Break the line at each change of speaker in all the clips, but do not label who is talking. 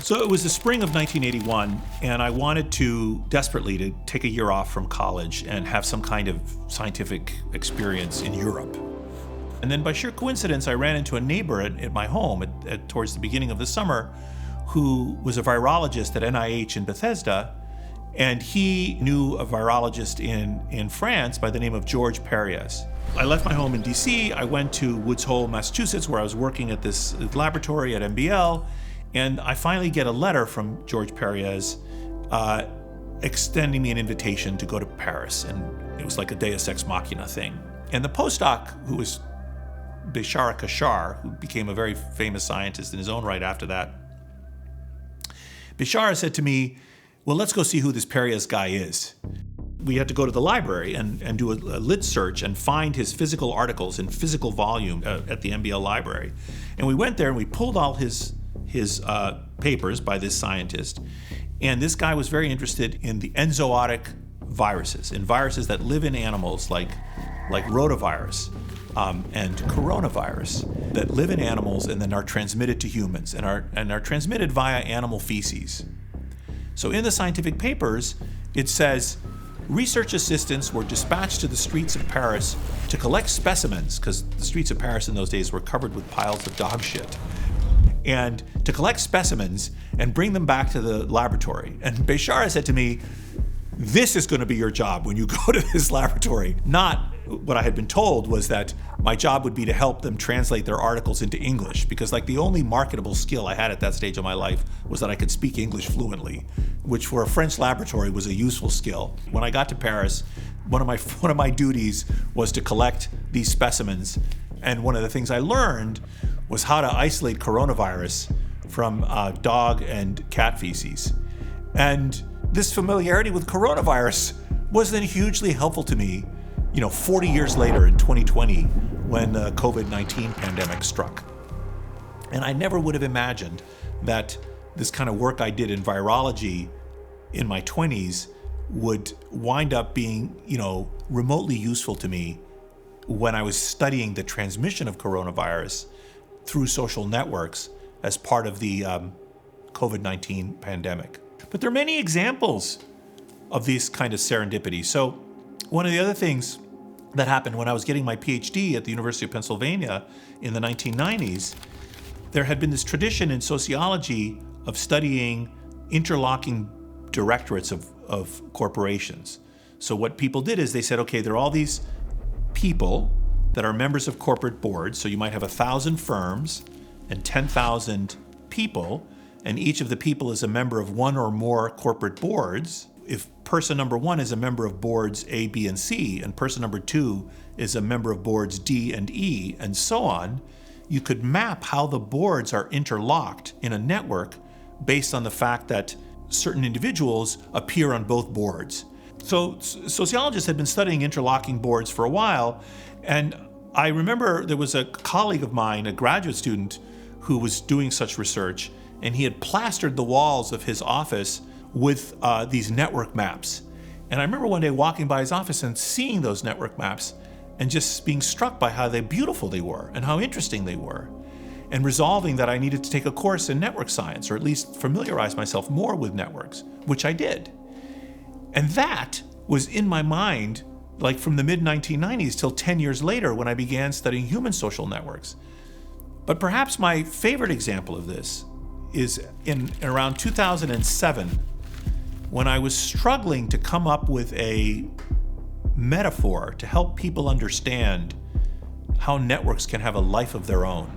So it was the spring of 1981, and I wanted to desperately to take a year off from college and have some kind of scientific experience in Europe. And then by sheer coincidence, I ran into a neighbor at my home towards the beginning of the summer who was a virologist at NIH in Bethesda, and he knew a virologist in France by the name of George Perriez. I left my home in DC, I went to Woods Hole, Massachusetts, where I was working at this laboratory at MBL, and I finally get a letter from George Perriez extending me an invitation to go to Paris, and it was like a Deus Ex Machina thing. And the postdoc, who was Bishara Kashar, who became a very famous scientist in his own right after that, Bishara said to me, well, let's go see who this Perriez guy is. We had to go to the library and do a lit search and find his physical articles in physical volume at the MBL library. And we went there and we pulled all his papers by this scientist. And this guy was very interested in the enzootic viruses, in viruses that live in animals like rotavirus and coronavirus, that live in animals and then are transmitted to humans and are transmitted via animal feces. So in the scientific papers, it says, research assistants were dispatched to the streets of Paris to collect specimens, because the streets of Paris in those days were covered with piles of dog shit, and to collect specimens and bring them back to the laboratory. And Bishara said to me, this is going to be your job when you go to this laboratory. Not what I had been told was that my job would be to help them translate their articles into English, because like the only marketable skill I had at that stage of my life was that I could speak English fluently, which for a French laboratory was a useful skill. When I got to Paris, one of my duties was to collect these specimens, and one of the things I learned was how to isolate coronavirus from dog and cat feces. And this familiarity with coronavirus was then hugely helpful to me, 40 years later in 2020, when the COVID-19 pandemic struck. And I never would have imagined that this kind of work I did in virology in my 20s would wind up being, remotely useful to me when I was studying the transmission of coronavirus through social networks as part of the COVID-19 pandemic. But there are many examples of these kind of serendipity. So one of the other things that happened when I was getting my PhD at the University of Pennsylvania in the 1990s, there had been this tradition in sociology of studying interlocking directorates of corporations. So what people did is they said, okay, there are all these people that are members of corporate boards. So you might have 1,000 firms and 10,000 people, and each of the people is a member of one or more corporate boards. If person number one is a member of boards A, B, and C, and person number two is a member of boards D and E, and so on, you could map how the boards are interlocked in a network based on the fact that certain individuals appear on both boards. So sociologists had been studying interlocking boards for a while, and I remember there was a colleague of mine, a graduate student, who was doing such research, and he had plastered the walls of his office with these network maps. And I remember one day walking by his office and seeing those network maps and just being struck by how beautiful they were and how interesting they were, and resolving that I needed to take a course in network science, or at least familiarize myself more with networks, which I did. And that was in my mind like from the mid-1990s till 10 years later when I began studying human social networks. But perhaps my favorite example of this is in around 2007, when I was struggling to come up with a metaphor to help people understand how networks can have a life of their own,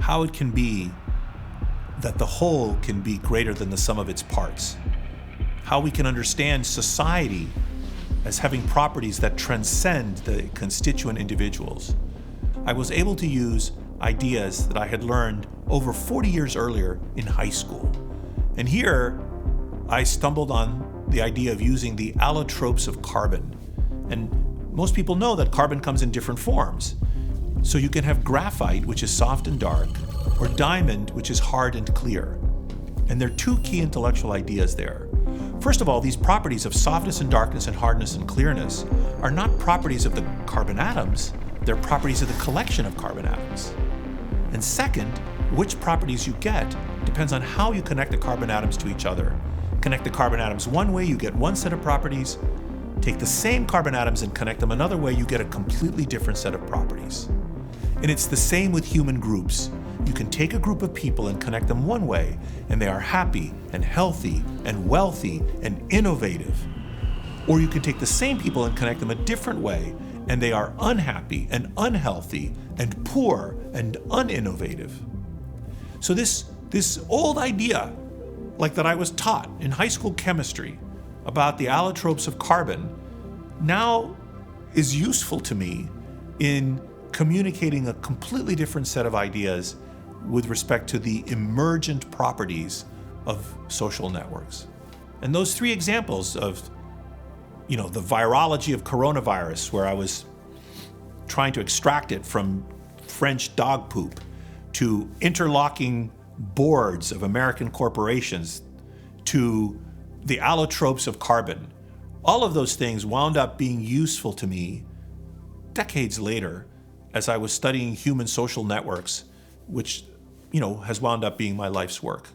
how it can be that the whole can be greater than the sum of its parts, how we can understand society as having properties that transcend the constituent individuals. I was able to use ideas that I had learned over 40 years earlier in high school. And here, I stumbled on the idea of using the allotropes of carbon. And most people know that carbon comes in different forms. So you can have graphite, which is soft and dark, or diamond, which is hard and clear. And there are two key intellectual ideas there. First of all, these properties of softness and darkness and hardness and clearness are not properties of the carbon atoms, they're properties of the collection of carbon atoms. And second, which properties you get depends on how you connect the carbon atoms to each other. Connect the carbon atoms one way, you get one set of properties. Take the same carbon atoms and connect them another way, you get a completely different set of properties. And it's the same with human groups. You can take a group of people and connect them one way, and they are happy and healthy and wealthy and innovative. Or you can take the same people and connect them a different way, and they are unhappy and unhealthy and poor and uninnovative. So this old idea, like that I was taught in high school chemistry about the allotropes of carbon, now is useful to me in communicating a completely different set of ideas with respect to the emergent properties of social networks. And those three examples of, the virology of coronavirus, where I was trying to extract it from French dog poop, to interlocking boards of American corporations, to the allotropes of carbon, all of those things wound up being useful to me decades later as I was studying human social networks, which, has wound up being my life's work.